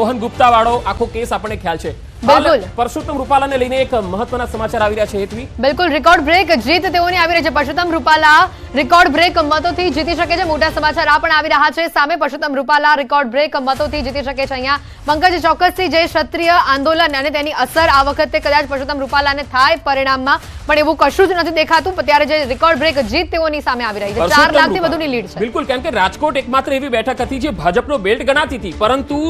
રોહન ગુપ્તા વાળો આખો કેસ આપણને ખ્યાલ છે। બિલકુલ પરસોત્તમ રૂપાલાને લઈને એક મહત્વના સમાચાર આવી રહ્યા છે હેતવી। બિલકુલ રેકોર્ડ બ્રેક જીત તેઓની આવી રહી છે। પરસોત્તમ રૂપાલા રેકોર્ડ બ્રેક મતોથી જીતી શકે છે। મોટા સમાચાર આ પણ આવી રહ્યા છે સામે। પરસોત્તમ રૂપાલા રેકોર્ડ બ્રેક મતોથી જીતી શકે છે। અહીંયા પંકજ ચોક્કસથી જે ક્ષત્રિય આંદોલન અને તેની અસર આ વખતે કદાચ પરસોત્તમ રૂપાલાને થાય પરિણામમાં, પણ એવું કશું જ નથી દેખાતું। ત્યારે જે રેકોર્ડ બ્રેક જીત તેઓની સામે આવી રહી છે। 4 લાખથી વધુની લીડ છે। બિલકુલ, કેમ કે રાજકોટ એકમાત્ર એવી બેઠક હતી જે ભાજપનો બેલ્ટ ગણાતી હતી, પરંતુ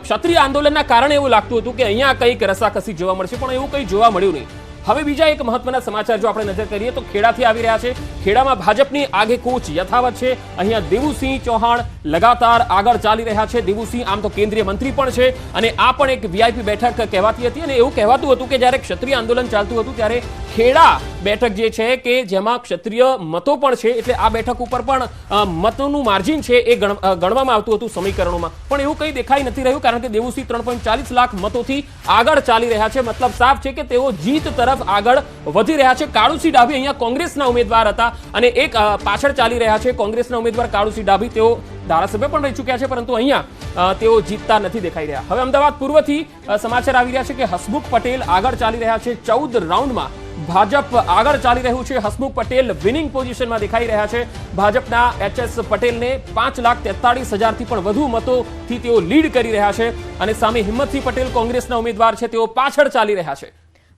ક્ષત્રિય આંદોલનના કારણે એવું લાગતું હતું કે અહીંયા કંઈક રસાકસી જોવા મળશે, પણ એવું કંઈ જોવા મળ્યું નહીં। હવે બીજા એક મહત્વના સમાચાર જો આપણે નજર કરીએ તો ખેડાથી આવી રહ્યા છે। ખેડામાં ભાજપની આગેકૂચ યથાવત છે। અહીંયા દેવુસિંહ ચૌહાણ લગાતાર આગળ ચાલી રહ્યા છે। દેવુસિંહ આમ તો કેન્દ્રીય મંત્રી પણ છે અને આ પણ એક વીઆઈપી બેઠક કહેવાતી હતી અને એવું કહેવાતું હતું કે જ્યારે ક્ષત્રિય આંદોલન ચાલતું હતું ત્યારે ખેડા બેઠક જે છે કે જેમાં ક્ષત્રિય મતો પણ છે, એટલે આ બેઠક ઉપર પણ મતોનું માર્જિન છે એ ગણવામાં આવતું હતું સમીકરણોમાં, પણ એવું કંઈ દેખાઈ નથી રહ્યું કારણ કે દેવુસિંહ 3.40 લાખ મતોથી આગળ ચાલી રહ્યા છે। મતલબ સાફ છે કે તેઓ જીત તરફ આગળ વધી રહ્યા છે। કાળુસિંહ ડાભી અહીંયા કોંગ્રેસના ઉમેદવાર હતા અને એક પાછળ ચાલી રહ્યા છે કોંગ્રેસના ઉમેદવાર કાળુસિંહ ડાભી। તેઓ ધારાસભ્ય પણ રહી ચૂક્યા છે, પરંતુ અહીંયા તેઓ જીતતા નથી દેખાઈ રહ્યા। હવે અમદાવાદ પૂર્વથી સમાચાર આવી રહ્યા છે કે હસમુખ પટેલ આગળ ચાલી રહ્યા છે। 14 રાઉન્ડમાં ભાજપ આગળ ચાલી રહ્યું છે। હસમુખ પટેલ વિનિંગ પોઝિશનમાં દેખાઈ રહ્યા છે। ભાજપના એચ.એસ. પટેલને 5,43,000થી પણ વધુ મતોથી તેઓ લીડ કરી રહ્યા છે અને સામે હિંમતસિંહ પટેલ કોંગ્રેસના ઉમેદવાર છે, તેઓ પાછળ ચાલી રહ્યા છે।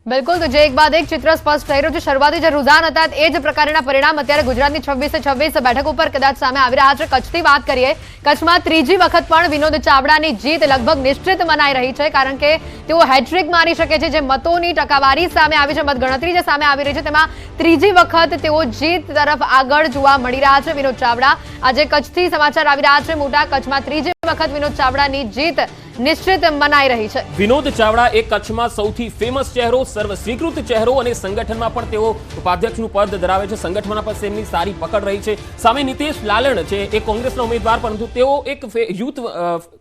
બિલકુલ, તો જે એક બાદ એક ચિત્ર સ્પષ્ટ થઈ રહ્યું છે। શરૂઆતી જે રુઝાન હતા એ જ પ્રકારના પરિણામ અત્યારે ગુજરાતની 26 બેઠકો પર કદાચ સામે આવી રહ્યા છે। કચ્છથી વાત કરીએ, કચ્છમાં ત્રીજી વખત પણ વિનોદ ચાવડાની જીત લગભગ નિશ્ચિત મનાઈ રહી છે કારણ કે તેઓ હેટ્રિક મારી શકે છે। જે મતોની ટકાવારી સામે આવી છે, મતગણતરી જે સામે આવી રહી છે, તેમાં ત્રીજી વખત તેઓ જીત તરફ આગળ જોવા મળી રહ્યા છે વિનોદ ચાવડા। આજે કચ્છથી સમાચાર આવી રહ્યા છે મોટા। કચ્છમાં ત્રીજી વખત વિનોદ ચાવડાની જીત નિશ્ચિત મનાઈ રહી છે। વિનોદ ચાવડા એ કચ્છમાં સૌથી ફેમસ ચહેરો, સર્વ સ્વીકૃત ચહેરો અને સંગઠનમાં પણ તેઓ ઉપાધ્યક્ષનું પદ ધરાવે છે। સંગઠનમાં પણ તેમની સારી પકડ રહી છે। સામે નીતેશ લાલણ છે એ કોંગ્રેસના ઉમેદવાર, પરંતુ તેઓ એક યુથ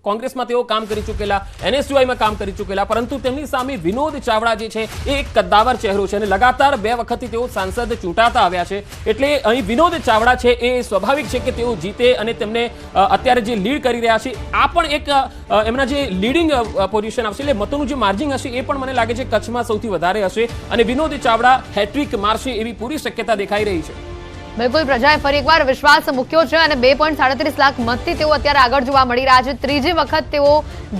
કોંગ્રેસમાં તેઓ કામ કરી ચૂકેલા, એનએસયુઆઈમાં કામ કરી ચૂકેલા, પરંતુ તેમની સામે વિનોદ ચાવડા જે છે એ એક કદ્દાવર ચહેરો છે અને લગાતાર 2 વખતથી તેઓ સાંસદ ચૂંટાતા આવ્યા છે। એટલે અહીં વિનોદ ચાવડા છે એ સ્વાભાવિક છે કે તેઓ જીતે અને તેમને અત્યારે જે લીડ કરી રહ્યા છે આ પણ એક એમના જે લીડિંગ પોઝિશન આવશે, એટલે મતોનું જે માર્જિન હશે એ પણ મને લાગે છે કચ્છમાં સૌથી વધારે હશે અને વિનોદ ચાવડા હેટ્રિક મારશે એવી પૂરી શક્યતા દેખાઈ રહી છે। બિલકુલ, પ્રજાએ ફરી એકવાર વિશ્વાસ મૂક્યો છે અને 2.37 લાખ મતથી તેઓ અત્યારે આગળ જોવા મળી રહ્યા છે। ત્રીજી વખત તેઓ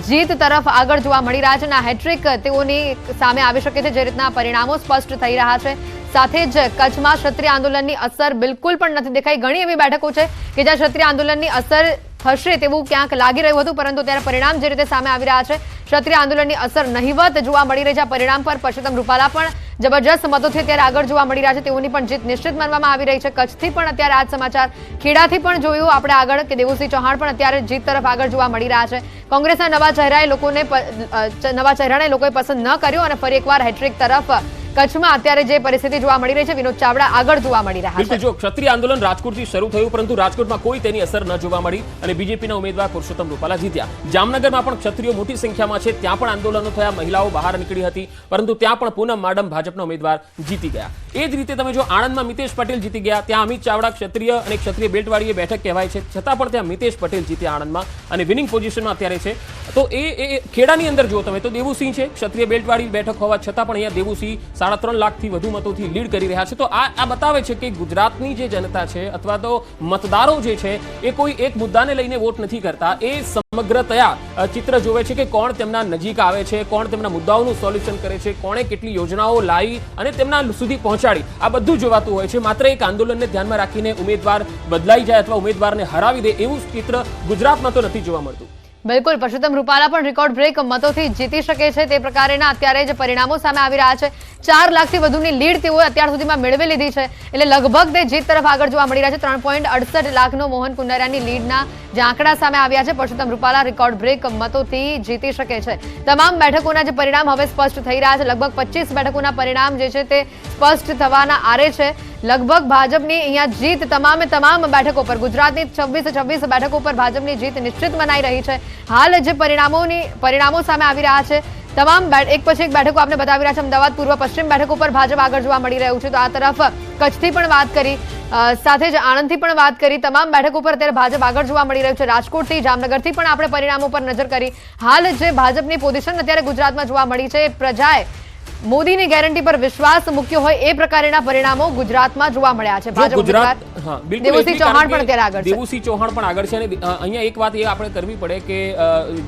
જીત તરફ આગળ જોવા મળી રહ્યા છે અને આ હેટ્રિક તેઓની સામે આવી શકે છે જે રીતના પરિણામો સ્પષ્ટ થઈ રહ્યા છે। સાથે જ કચ્છમાં ક્ષત્રિય આંદોલનની અસર બિલકુલ પણ નથી દેખાઈ। ઘણી એવી બેઠકો છે કે જ્યાં ક્ષત્રિય આંદોલનની અસર થશે તેવું ક્યાંક લાગી રહ્યું હતું, પરંતુ ત્યારે પરિણામ જે રીતે સામે આવી રહ્યા છે, ક્ષત્રિય આંદોલનની અસર નહિવત જોવા મળી રહી છે। આ પરિણામ પર પરસોત્તમ રૂપાલા પણ જબરજસ્ત મતોથી અત્યારે આગળ જોવા મળી રહ્યા છે। તેઓની પણ જીત નિશ્ચિત માનવામાં આવી રહી છે। કચ્છથી પણ અત્યારે આ સમાચાર, ખેડાથી પણ જોયું આપણે આગળ કે દેવુસિંહ ચૌહાણ પણ અત્યારે જીત તરફ આગળ જોવા મળી રહ્યા છે। કોંગ્રેસના નવા ચહેરાને લોકોએ પસંદ ન કર્યો અને ફરી એકવાર હેટ્રિક તરફ કચ્છમાં અત્યારે જે પરિસ્થિતિ જોવા મળી રહી છે, વિનોદ ચાવડા આગળ જોવા મળી રહ્યા છે। જો ક્ષત્રિય આંદોલન રાજકોટથી શરૂ થયું, પરંતુ રાજકોટમાં કોઈ તેની અસર ન જોવા મળી અને બીજેપીના ઉમેદવાર પરસોત્તમ રૂપાલા જીત્યા। જામનગરમાં પણ ક્ષત્રિયો મોટી સંખ્યામાં છે, ત્યાં પણ આંદોલનો થયા, મહિલાઓ બહાર નીકળી હતી, પરંતુ ત્યાં પણ પૂનમ માડમ ભાજપના ઉમેદવાર જીતી ગયા। એ જ રીતે તમે જો આણંદમાં મિતેશ પટેલ જીતી ગયા, ત્યાં અમિત ચાવડા ક્ષત્રિય અને ક્ષત્રિય બેલ્ટવાળી બેઠક કહેવાય છે, છતાં પણ ત્યાં મિતેશ પટેલ જીત્યા આણંદમાં અને વિનિંગ પોઝિશનમાં અત્યારે છે। તો એ ખેડાની અંદર જો તમે તો દેવુસિંહ છે, ક્ષત્રિય બેલ્ટવાળી બેઠક હોવા છતાં પણ અહીંયા દેવુસિંહ 3.5 લાખથી વધુ મતોથી લીડ કરી રહ્યા છે। તો આ બતાવે છે કે ગુજરાતની જે જનતા છે અથવા તો મતદારો જે છે એ કોઈ એક મુદ્દાને લઈને વોટ નથી કરતા, એ સમગ્રતયા ચિત્ર જોવે છે કે કોણ તેમના નજીક આવે છે, કોણ તેમના મુદ્દાઓનું સોલ્યુશન કરે છે, કોણે કેટલી યોજનાઓ લાવી અને તેમના સુધી પહોંચાડી, આ બધું જોવાતું હોય છે। માત્ર એક આંદોલનને ધ્યાનમાં રાખીને ઉમેદવાર બદલાઈ જાય અથવા ઉમેદવારને હરાવી દે એવું ચિત્ર ગુજરાતમાં તો નથી જોવા મળતું। બિલકુલ, પરસોત્તમ રૂપાલા પણ રેકોર્ડ બ્રેક મતોથી જીતી શકે છે તે પ્રકારના અત્યારે જે પરિણામો સામે આવી રહ્યા છે। 4 લાખથી વધુની લીડ તેઓએ અત્યાર સુધીમાં મેળવી લીધી છે, એટલે લગભગ તે જીત તરફ આગળ જોવા મળી રહ્યા છે। 3.68 લાખનો મોહન કુંડારાની લીડના જે આંકડા સામે આવ્યા છે, પરસોત્તમ રૂપાલા રેકોર્ડ બ્રેક મતોથી જીતી શકે છે। તમામ બેઠકોના જે પરિણામ હવે સ્પષ્ટ થઈ રહ્યા છે, લગભગ 25 બેઠકોના પરિણામ જે છે તે સ્પષ્ટ થવાના આરે છે। લગભગ ભાજપની અહીંયા જીત તમામ બેઠકો પર, ગુજરાતની 26 બેઠકો પર ભાજપની જીત નિશ્ચિત મનાઈ રહી છે। હાલ જે પરિણામો સામે આવી રહ્યા છે તમામ એક પછી એક બેઠકો આપણે બતાવી રહ્યા છે. અમદાવાદ પૂર્વ પશ્ચિમ બેઠક ઉપર ભાજપ આગળ જોવા મળી રહ્યું છે. તો આ તરફ કચ્છથી પણ વાત કરી, સાથે જ આણંદથી પણ વાત કરી. તમામ બેઠકો પર અત્યારે ભાજપ આગળ જોવા મળી રહ્યું છે. રાજકોટથી, જામનગરથી પણ આપણે પરિણામો પર નજર કરી. હાલ જે ભાજપની પોઝિશન અત્યારે ગુજરાતમાં જોવા મળી છે, પ્રજાએ મોદીની ગેરંટી પર વિશ્વાસ મૂક્યો હોય એ પ્રકારના પરિણામો ગુજરાતમાં જોવા મળ્યા છે. ભાજપ ગુજરાત દેવુસિંહ ચૌહાણ પણ અત્યારે આગળ છે. દેવુસિંહ ચૌહાણ પણ આગળ છે. અને અહીંયા એક વાત એ આપણે કરવી પડે કે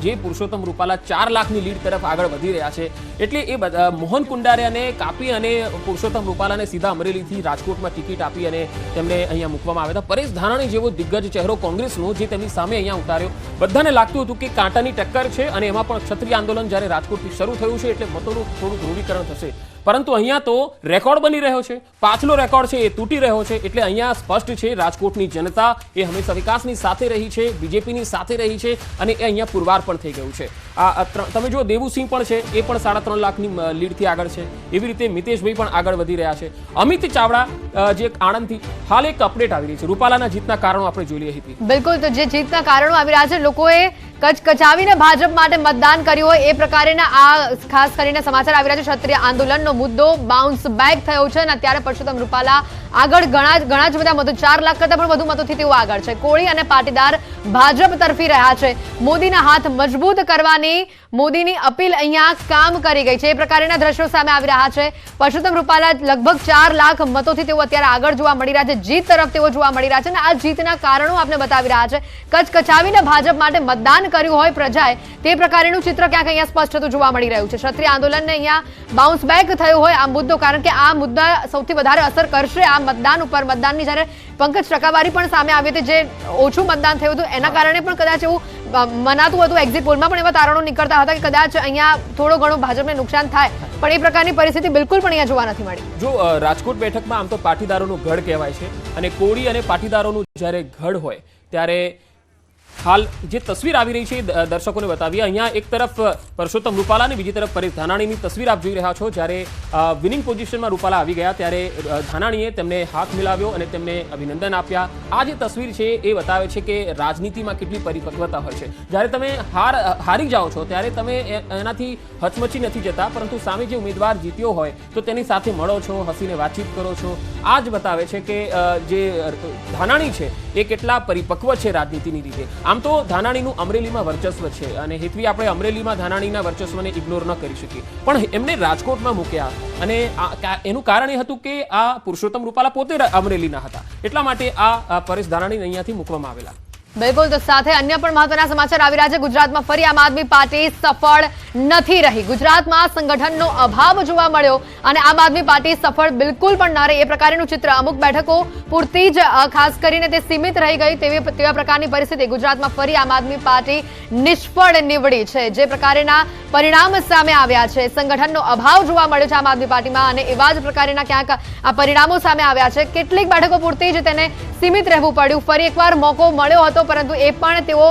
જે પુરુષોત્તમ રૂપાલા 4 લાખની લીડ તરફ આગળ વધી રહ્યા છે, એટલે એ મોહન કુંડારિયાને કાપી અને પુરુષોત્તમ રૂપાલાને સીધા અમરેલીથી રાજકોટમાં ટિકિટ આપી અને તેમને અહીંયા મૂકવામાં આવ્યા હતા. પરેશ ધાનાણી જેવો દિગ્ગજ ચહેરો કોંગ્રેસનો જે તેમની સામે અહીંયા ઉતાર્યો, બધાને લાગતું હતું કે કાંટાની ટક્કર છે અને એમાં પણ ક્ષત્રિય આંદોલન જ્યારે રાજકોટથી શરૂ થયું છે એટલે મતોનું થોડું ધ્રુવીકરણ થશે. પરંતુ અહીંયા તો રેકોર્ડ બની રહ્યો છે, પાછલો રેકોર્ડ છે એ તૂટી રહ્યો છે. એટલે અહીંયા સ્પષ્ટ છે રાજકોટની જનતા એ હંમેશા વિકાસની સાથે રહી છે, બીજેપીની સાથે રહી છે અને એ અહીંયા પુરવાર પણ થઈ ગયું છે. તમે જો દેવુસિંહ પણ છે, એ પણ 3.5 લાખની લીડથી આગળ છે. એવી રીતે મિતેશભાઈ પણ આગળ વધી રહ્યા છે. અમિત ચાવડા જે આણંદથી, હાલ એક અપડેટ આવી રહી છે. રૂપાલાના જીતના કારણો આપણે જોઈ લઈએ હતી. બિલકુલ, તો જે જીતના કારણો આવી રહ્યા છે, લોકોએ કચકચાવીને ભાજપ માટે મતદાન કર્યું હોય એ પ્રકારના આ ખાસ કરીને સમાચાર આવી રહ્યા છે. ક્ષત્રિય આંદોલનનો મુદ્દો બાઉન્સ બેક થયો છે અને અત્યારે પરસોત્તમ રૂપાલા આગળ ઘણા જ બધા મતો, 4 લાખ કરતા પણ વધુ મતોથી તેઓ આગળ છે. કોળી અને પાટીદાર ભાજપ તરફી રહ્યા છે. મોદીના હાથ મજબૂત કરવાની મોદીની અપીલ અહીંયા કામ કરી ગઈ છે. એ પ્રકારના દ્રશ્યો સામે આવી રહ્યા છે. પરસોત્તમ રૂપાલા લગભગ 4 લાખ મતોથી તેઓ અત્યારે આગળ જોવા મળી રહ્યા છે. જીત તરફ તેઓ જોવા મળી રહ્યા છે અને આ જીતના કારણો આપણે બતાવી રહ્યા છે. કચકચાવીને ભાજપ માટે મતદાન કર્યું હોય પ્રજાએ, તે પ્રકારનું ચિત્ર ક્યાંક અહીંયા સ્પષ્ટ થતું જોવા મળી રહ્યું છે. ક્ષત્રિય આંદોલનને અહીંયા બાઉન્સ બેક થયું હોય આ મુદ્દો, કારણ કે આ મુદ્દા સૌથી વધારે અસર કરશે આ મતદાન ઉપર. મતદાનની જ્યારે પંકજ ટકાવારી પણ સામે આવી હતી, જે ઓછું મતદાન થયું હતું એના કારણે પણ કદાચ એવું મનાતું હતું. એક્ઝિટ પોલમાં પણ એવા તારણો નીકળતા હતા કે કદાચ અહીંયા થોડો ઘણો ભાજપને નુકસાન થાય, પણ એ પ્રકારની પરિસ્થિતિ બિલકુલ પણ અહીંયા જોવા નથી મળી. જો રાજકોટ બેઠકમાં આમ તો પાટીદારોનું ગઢ કહેવાય છે અને કોળી અને પાટીદારોનું જ્યારે ગઢ હોય ત્યારે હાલ જે તસવીર આવી રહી છે દર્શકોને બતાવીએ. અહીંયા એક તરફ પરસોત્તમ રૂપાલા અને બીજી તરફ પરેશ ધાનાણીની તસવીર આપ જોઈ રહ્યા છો. જ્યારે વિનિંગ પોઝિશનમાં રૂપાલા આવી ગયા ત્યારે ધાનાણીએ તેમને હાથ મિલાવ્યો અને તેમને અભિનંદન આપ્યા. આ જે તસવીર છે એ બતાવે છે કે રાજનીતિમાં કેટલી પરિપક્વતા હોય છે. જ્યારે તમે હારી જાઓ છો ત્યારે તમે એનાથી હચમચી નથી જતા, પરંતુ સામે જે ઉમેદવાર જીત્યો હોય તો તેની સાથે મળો છો, હસીને વાતચીત કરો છો. આ જ બતાવે છે કે જે ધાનાણી છે એ કેટલા પરિપક્વ છે રાજનીતિની રીતે. આમ તો ધાનાણીનું અમરેલીમાં વર્ચસ્વ છે અને હેતવી આપણે અમરેલીમાં ધાનાણીના વર્ચસ્વને ઇગ્નોર ન કરી શકીએ, પણ એમને રાજકોટમાં મૂક્યા અને એનું કારણ એ હતું કે આ પુરુષોત્તમ રૂપાલા પોતે અમરેલીના હતા, એટલા માટે આ પરેશ ધાનાણીને અહીંયાથી મૂકવામાં આવેલા. બિલકુલ, તો સાથે અન્ય પણ મહત્વના સમાચાર આવી રહ્યા છે. ગુજરાતમાં ફરી આમ આદમી પાર્ટી સફળ નથી રહી. ગુજરાતમાં સંગઠનનો અભાવ જોવા મળ્યો અને આમ આદમી પાર્ટી સફળ બિલકુલ પણ ન રહી એ પ્રકારનું ચિત્ર. અમુક બેઠકો પૂરતી જ ખાસ કરીને તે સીમિત રહી ગઈ તેવા પ્રકારની પરિસ્થિતિ. ગુજરાતમાં ફરી આમ આદમી પાર્ટી નિષ્ફળ નીવડી છે. જે પ્રકારના પરિણામ સામે આવ્યા છે, સંગઠનનો અભાવ જોવા મળ્યો છે આમ આદમી પાર્ટીમાં અને એવા જ પ્રકારના ક્યાંક આ પરિણામો સામે આવ્યા છે. કેટલીક બેઠકો પૂરતી જ તેને સીમિત રહેવું પડ્યું. ફરી એકવાર મોકો મળ્યો હતો, પરંતુ એ પણ તેઓ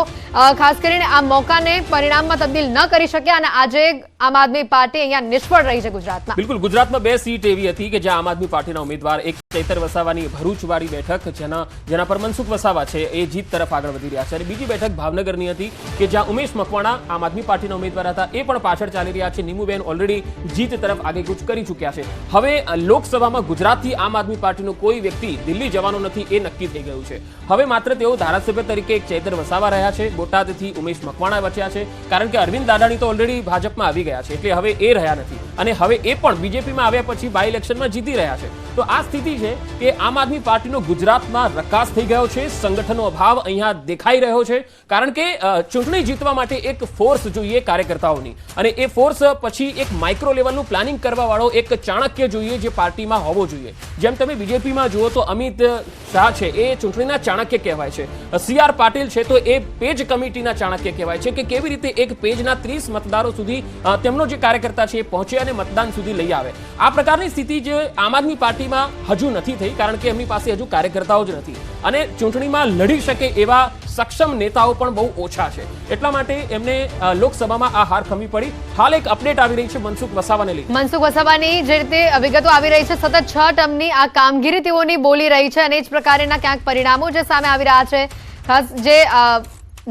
ખાસ કરીને આ મોકાને પરિણામમાં તબદીલ ન કરી શક્યા અને આજે આમ આદમી પાર્ટી અહીંયા નિષ્ફળ રહી છે ગુજરાતમાં. બિલકુલ, ગુજરાતમાં 2 સીટ એવી હતી કે જ્યાં આમ આદમી પાર્ટીના ઉમેદવાર, એક ચૈતર વસાવાની ભરૂચવાળી બેઠક જેના પર મનસુખ વસાવા છે એ જીત તરફ આગળ વધી રહ્યા છે, અને બીજી બેઠક ભાવનગરની હતી કે જ્યાં ઉમેશ મકવાણા આમ આદમી પાર્ટીના ઉમેદવાર હતા, એ પણ પાછળ ચાલી રહ્યા છે. નીમુબેન ઓલરેડી જીત તરફ આગેકૂચ કરી ચૂક્યા છે. હવે લોકસભામાં ગુજરાતથી આમ આદમી પાર્ટીનો કોઈ વ્યક્તિ દિલ્હી જવાનો નથી એ નક્કી થઈ ગયું છે. હવે માત્ર તેઓ ધારાસભ્ય તરીકે એક ચૈતર વસાવા રહ્યા છે. બોટાદથી ઉમેશ મકવાણા બચ્યા છે, કારણ કે અરવિંદ દાદાણી તો ઓલરેડી ભાજપમાં આવી ગયા છે, એટલે હવે એ રહ્યા નથી અને હવે એ પણ બીજેપીમાં આવ્યા પછી બાય ઇલેક્શનમાં જીતી રહ્યા છે. તો આ સ્થિતિ છે કે આમ આદમી પાર્ટીનો ગુજરાતમાં રકાસ થઈ ગયો છે. સંગઠનનો અભાવ અહીંયા દેખાઈ રહ્યો છે, કારણ કે ચૂંટણી જીતવા માટે એક ફોર્સ જોઈએ કાર્યકર્તાઓની, અને એ ફોર્સ પછી એક માઇક્રો લેવલનું પ્લાનિંગ કરવા વાળો એક ચાણક્ય જોઈએ જે પાર્ટીમાં હોવો જોઈએ. જેમ તમે બીજેપીમાં જુઓ તો અમિત શાહ છે એ ચૂંટણીના ચાણક્ય કહેવાય છે. CR પાટીલ છે તો એ પેજ કમિટીના ચાણક્ય કહેવાય છે કે કેવી રીતે એક પેજના 30 મતદારો સુધી તેમનો જે કાર્યકર્તા છે એ પહોંચે અને મતદાન સુધી લઈ આવે. આ પ્રકારની સ્થિતિ જે આમ આદમી પાર્ટીમાં હજુ નથી થઈ, કારણ કે એમની પાસે હજુ કાર્યકર્તાઓ જ નથી અને ચૂંટણીમાં લડી શકે એવા સક્ષમ નેતાઓ પણ બહુ ઓછા છે. એટલા માટે એમને લોકસભામાં આ હાર ખમી પડી. હાલ એક અપડેટ આવી રહી છે મનસુખ વસાવાને લઈને. મનસુખ વસાવાની જે રીતે વિગતો આવી રહી છે, સતત 6 ટર્મની આ કામગીરી તેઓની બોલી રહી છે અને એ જ પ્રકારના ક્યાંક પરિણામો જે સામે આવી રહ્યા છે. ખાસ જે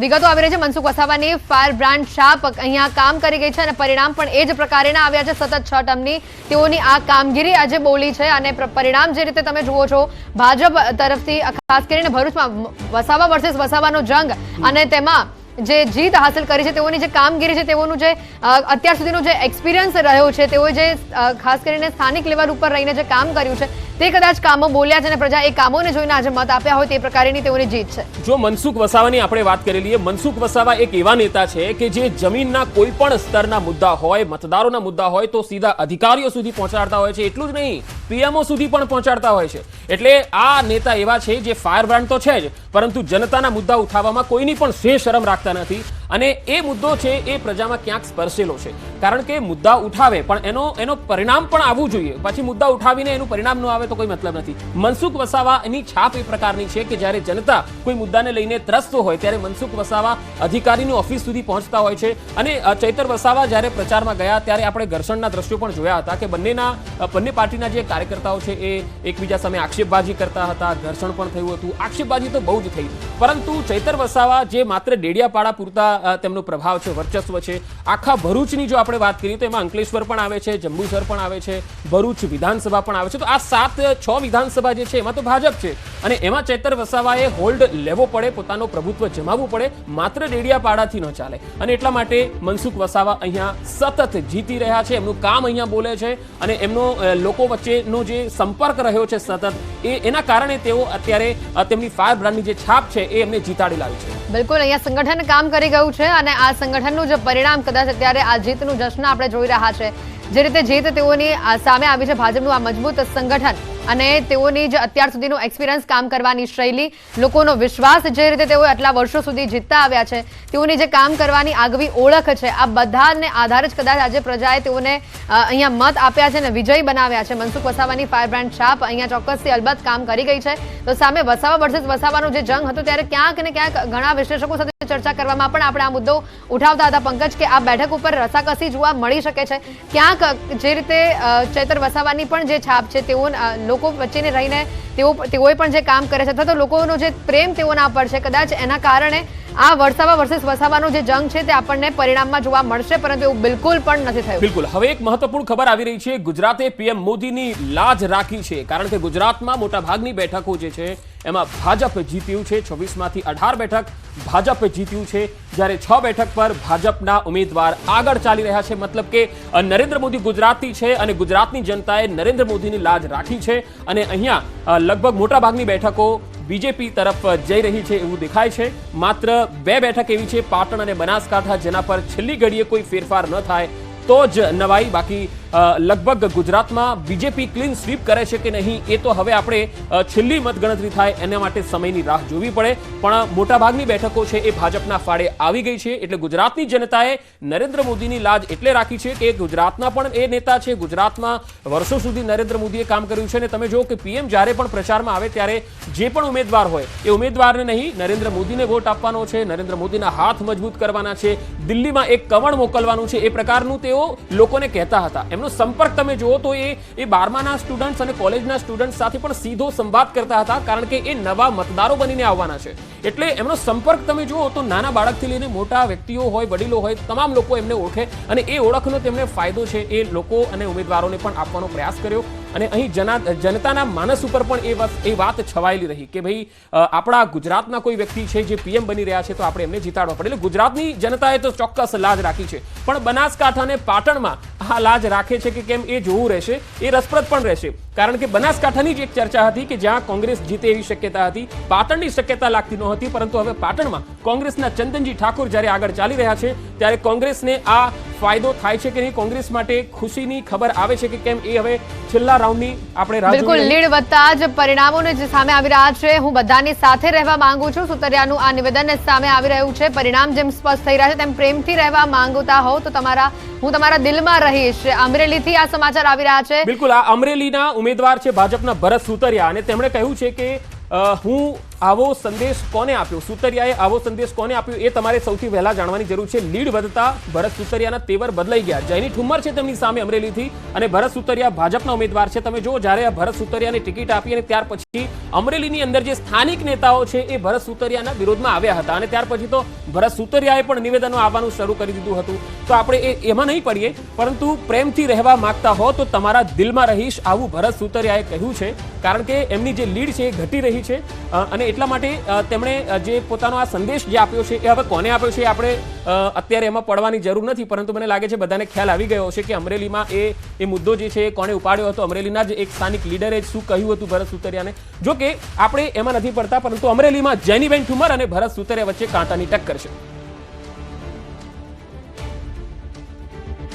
વિગતો આવી રહી છે મનસુખ વસાવાની ફાયર બ્રાન્ડ છાપ અહીંયા કામ કરી ગઈ છે અને પરિણામ પણ એ જ પ્રકારેના આવ્યા છે. સતત 6 ટર્મની તેઓની આ કામગીરી આજે બોલી છે અને પરિણામ જે રીતે તમે જુઓ છો ભાજપ તરફથી ખાસ કરીને ભરૂચમાં વસાવા વર્સેસ વસાવાનો જંગ અને તેમાં જે જીત હાંસલ કરી છે તેઓની જે કામગીરી છે તેઓનું જે અત્યાર સુધીનો જે એક્સપિરિયન્સ રહ્યો છે તેઓએ જે ખાસ કરીને સ્થાનિક લેવલ ઉપર રહીને જે કામ કર્યું છે તે કદાચ કામો બોલ્યા છે અને પ્રજા એ કામોને જોઈને આજે મત આપ્યા હોય તે પ્રકારની તેઓની જીત છે. જો મનસુખ વસાવાની આપણે વાત કરી લઈએ, મનસુખ વસાવા એક એવા નેતા છે કે જે જમીનના કોઈ પણ સ્તરના મુદ્દા હોય, મતદારોના મુદ્દા હોય તો સીધા અધિકારીઓ સુધી પહોંચાડતા હોય છે. એટલું જ નહીં, પીએમઓ સુધી પણ પહોંચાડતા હોય છે. એટલે આ નેતા એવા છે જે ફાયર બ્રાન્ડ તો છે જ, પરંતુ જનતાના મુદ્દા ઉઠાવવામાં કોઈની પણ શરમ રાખતા નથી અને એ મુદ્દો છે એ પ્રજામાં ક્યાંક સ્પર્શેલો છે. કારણ કે મુદ્દા ઉઠાવે પણ એનો પરિણામ પણ આવવું જોઈએ. પછી મુદ્દા ઉઠાવીને એનું પરિણામ ન આવે તો કોઈ મતલબ નથી. મનસુખ વસાવા એની છાપ એ પ્રકારની છે કે જ્યારે જનતા કોઈ મુદ્દાને લઈને ત્રસ્ત હોય ત્યારે મનસુખ વસાવા અધિકારીની ઓફિસ સુધી પહોંચતા હોય છે. અને ચૈતર વસાવા જ્યારે પ્રચારમાં ગયા ત્યારે આપણે ઘર્ષણના દ્રશ્યો પણ જોયા હતા કે બંને પાર્ટીના જે કાર્યકર્તાઓ છે એ એકબીજા સામે આક્ષેપબાજી કરતા હતા. ઘર્ષણ પણ થયું હતું. આક્ષેપબાજી તો બહુ જ થઈ, પરંતુ ચૈતર વસાવા જે માત્ર ડેડિયાપાડા પૂરતા તેમનો પ્રભાવ છે, વર્ચસ્વ છે, આખા ભરૂચની જો આપણે વાત કરીએ તો એમાં અંકલેશ્વર પણ આવે છે, જંબુસર પણ આવે છે, ભરૂચ વિધાનસભા પણ આવે છે. તો આ 7-6 વિધાનસભા જે છે એમાં તો ભાજપ છે અને એમાં ચૈતર વસાવાએ હોલ્ડ લેવો પડે, પોતાનો પ્રભુત્વ જમાવવું પડે. માત્ર ડેડિયાપાડાથી ન ચાલે અને એટલા માટે મનસુખ વસાવા અહીંયા સતત જીતી રહ્યા છે. એમનું કામ અહીંયા બોલે છે અને એમનો લોકો વચ્ચેનો જે સંપર્ક રહ્યો છે સતત એના કારણે તેઓ અત્યારે તેમની ફાયર બ્રાન્ડની જે છાપ છે એ એમને જીતાડી લાવી છે. બિલકુલ, અહીંયા સંગઠન કામ કરી ગયું છે અને આ સંગઠનનું જે પરિણામ કદાચ અત્યારે આ જીતનું જશ્ન આપણે જોઈ રહ્યા છે. જે રીતે જીત તેઓની સામે આવી છે, ભાજપનું આ મજબૂત સંગઠન અને તેઓની જે અત્યાર સુધીનું એક્સપિરિયન્સ, કામ કરવાની શૈલી, લોકોનો વિશ્વાસ, જે રીતે તેઓ આટલા વર્ષો સુધી જીતતા આવ્યા છે, તેઓની જે કામ કરવાની આગવી ઓળખ છે, આ બધાને આધારે જ કદાચ આજે પ્રજાએ તેઓને અહીંયા મત આપ્યા છે અને વિજયી બનાવ્યા છે. મનસુખ વસાવાની ફાયર બ્રાન્ડ છાપ અહીંયા ચોક્કસથી અલબત્ત કામ કરી ગઈ છે. તો સામે વસાવા વર્સેસ વસાવાનો જે જંગ હતો ત્યારે ક્યાંક ને ક્યાંક ઘણા વિશ્લેષકો સાથે ચર્ચા કરવામાં પણ આપણે આ મુદ્દો ઉઠાવતા હતા પંકજ કે આ બેઠક ઉપર રસાકસી જોવા મળી શકે છે. ક્યાંક જે રીતે ચૈતર વસાવાની પણ જે છાપ છે તેઓ લોકો વચ્ચેને રહીને તેઓએ પણ જે કામ કરે છે અથવા તો લોકોનો જે પ્રેમ તેઓના પર છે, કદાચ એના કારણે આ વસાવા વર્સેસ વસાવાનો જે જંગ છે તે આપણને પરિણામમાં જોવા મળશે, પરંતુ એવું બિલકુલ પણ નથી થયું. બિલકુલ. હવે એક મહત્વપૂર્ણ ખબર આવી રહી છે. ગુજરાતે પીએમ મોદીની લાજ રાખી છે, કારણ કે ગુજરાતમાં મોટા ભાગની બેઠકો જે છે એમાં ભાજપ જીત્યું છે. 26માંથી 18 બેઠક ભાજપ જીત્યું છે, જ્યારે 6 બેઠક પર ભાજપના ઉમેદવાર આગળ ચાલી રહ્યા છે. મતલબ કે નરેન્દ્ર મોદી ગુજરાતી છે અને ગુજરાતની જનતાએ નરેન્દ્ર મોદીની લાજ રાખી છે અને અહીંયા લગભગ મોટા ભાગની બેઠકો બીજેપી તરફ જઈ રહી છે એવું દેખાય છે. માત્ર 2 બેઠક એવી છે, પાટણ અને બનાસકાંઠા, જેના પર છેલ્લી ઘડીએ કોઈ ફેરફાર ન થાય તો જ નવાઈ. બાકી લગભગ ગુજરાતમાં બીજેપી ક્લીન સ્વીપ કરે છે કે નહીં એ તો હવે આપણે છેલ્લી મતગણતરી થાય એના માટે સમયની રાહ જોવી પડે. પણ મોટાભાગની બેઠકો છે એ ભાજપના ફાળે આવી ગઈ છે. એટલે ગુજરાતની જનતાએ નરેન્દ્ર મોદીની લાજ એટલે રાખી છે કે ગુજરાતના પણ એ નેતા છે, ગુજરાતમાં વર્ષો સુધી નરેન્દ્ર મોદીએ કામ કર્યું છે. અને તમે જો કે પીએમ જ્યારે પણ પ્રચારમાં આવે ત્યારે જે પણ ઉમેદવાર હોય એ ઉમેદવારને નહીં, નરેન્દ્ર મોદીને વોટ આપવાનો છે, નરેન્દ્ર મોદીના હાથ મજબૂત કરવાના છે, દિલ્હીમાં એક કમળ મોકલવાનું છે, એ પ્રકારનું તેઓ લોકોને કહેતા હતા. એમનો સંપર્ક તમે જુઓ તો એ 12માના સ્ટુડન્ટ્સ અને કોલેજના સ્ટુડન્ટ્સ સાથે પણ સીધો સંવાદ કરતા હતા, કારણ કે એ નવા મતદારો બનીને આવવાના છે. એટલે એમનો સંપર્ક તમે જુઓ તો નાના બાળકથી લઈને મોટા વ્યક્તિઓ હોય, વડીલો હોય, તમામ લોકો એમને ઓળખે અને એ ઓળખનો તેમને ફાયદો છે એ લોકો અને ઉમેદવારોને પણ આપવાનો પ્રયાસ કર્યો. અને અહીં જનતાના માનસ ઉપર પણ એ વાત છવાયેલી રહી કે ભાઈ આપણા ગુજરાતના કોઈ વ્યક્તિ છે જે પીએમ બની રહ્યા છે તો આપણે એમને જીતાડવા પડે. એટલે ગુજરાતની જનતાએ તો ચોક્કસ લાજ રાખી છે, પણ બનાસકાંઠા અને પાટણમાં આ લાજ રાખે છે કે કેમ એ જોવું રહેશે. એ રસપ્રદ પણ રહેશે, કારણ કે બનાસકાંઠાની જ એક ચર્ચા હતી કે જ્યાં કોંગ્રેસ જીતે એવી શક્યતા હતી, પાટણની શક્યતા લાગતી નહોતી. પરંતુ હવે પાટણમાં કોંગ્રેસના ચંદનજી ઠાકોર જ્યારે આગળ ચાલી રહ્યા છે ત્યારે કોંગ્રેસને આ ફાયદો થાય છે કે નહીં, કોંગ્રેસ માટે ખુશીની ખબર આવે છે કે કેમ, એ હવે છેલ્લા રાઉન્ડની આપણે રાહ બિલકુલ લીડ વધતા જ પરિણામોને જે સામે આવી રહ્યા છે. હું બધાની સાથે રહેવા માંગુ છું, સુતરિયાનું આ નિવેદન સામે આવી રહ્યું છે. પરિણામ જેમ સ્પષ્ટ થઈ રહ્યા છે તેમ પ્રેમથી રહેવા માંગતા હો તો હું તમારા દિલમાં રહીશ. અમરેલીથી આ સમાચાર આવી રહ્યા છે. બિલકુલ, આ અમરેલીના ઉમેદવાર છે ભાજપના ભરત સુતરિયા અને તેમણે કહ્યું છે કે હું આવો સંદેશ કોને આપ્યો, સુતરિયાએ આવો સંદેશ કોને આપ્યો એ તમારે સૌથી પહેલા જાણવાની જરૂર છે. લીડ વધતા ભરત સુતરિયાના તેવર બદલાઈ ગયા. જયની ઠુમ્મર છે તેમની સામે અમરેલીથી અને ભરત સુતરિયા ભાજપના ઉમેદવાર છે. તમે જો જ્યારે આ ભરત સુતરિયાને ટિકિટ આપી અને ત્યાર પછી અમરેલીની અંદર જે સ્થાનિક નેતાઓ છે એ ભરત સુતરિયાના વિરોધમાં આવ્યા હતા અને ત્યાર પછી તો ભરત સુતરિયાએ પણ નિવેદનો આવવાનું શરૂ કરી દીધું હતું. તો આપણે એમાં નહીં પડીએ, પરંતુ પ્રેમથી રહેવા માંગતા હો તો તમારા દિલમાં રહીશ, આવું ભરત સુતરિયાએ કહ્યું છે. કારણ કે એમની જે લીડ છે એ ઘટી રહી છે અને એટલા માટે તેમણે જે પોતાનો આ સંદેશ જે આપ્યો છે એ હવે કોને આપ્યો છે આપણે અત્યારે એમાં પડવાની જરૂર નથી. પરંતુ મને લાગે છે બધાને ખ્યાલ આવી ગયો છે કે અમરેલીમાં એ મુદ્દો જે છે એ કોણે ઉપાડ્યો હતો. અમરેલીના જ એક સ્થાનિક લીડરે શું કહ્યું હતું ભરત સુતરિયાને. જો કે આપણે એમાં નથી પડતા, પરંતુ અમરેલીમાં જેનીબેન ઠુમ્મર અને ભરત સુતરિયા વચ્ચે કાંટાની ટક્કર છે.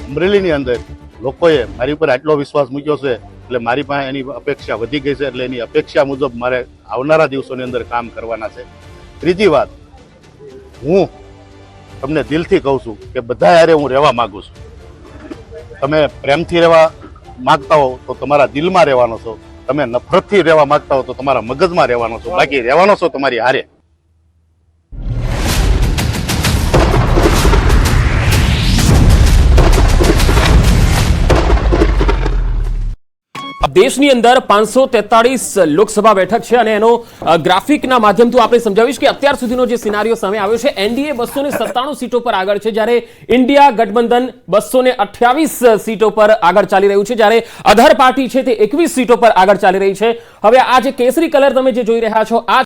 અમરેલીની અંદર લોકોએ મારી ઉપર આટલો વિશ્વાસ મૂક્યો છે એટલે મારી પાસે એની અપેક્ષા વધી ગઈ છે. એટલે એની અપેક્ષા મુજબ મારે આવનારા દિવસોની અંદર કામ કરવાના છે. ત્રીજી વાત, હું તમને દિલથી કહું છું કે બધા યારે હું રહેવા માંગુ છું. તમે પ્રેમથી રહેવા માંગતા હો તો તમારા દિલમાં રહેવાનો છો, તમે નફરતથી રહેવા માંગતા હો તો તમારા મગજમાં રહેવાનો છો, બાકી રહેવાનો છો તમારી હારે. દેશની અંદર 543 લોકસભા બેઠક છે અને એનો ગ્રાફિકના માધ્યમથી આપણે સમજાવીશ કે અત્યાર સુધીનો જે સિનારીઓ સામે આવ્યો છે. એનડીએ 297 સીટો પર આગળ છે, જ્યારે ઇન્ડિયા ગઠબંધન 228 સીટો પર આગળ ચાલી રહ્યું છે, જ્યારે અધર પાર્ટી છે તે 21 સીટો પર આગળ ચાલી રહી છે. હવે આ જે કેસરી કલર તમે જે જોઈ રહ્યા છો આ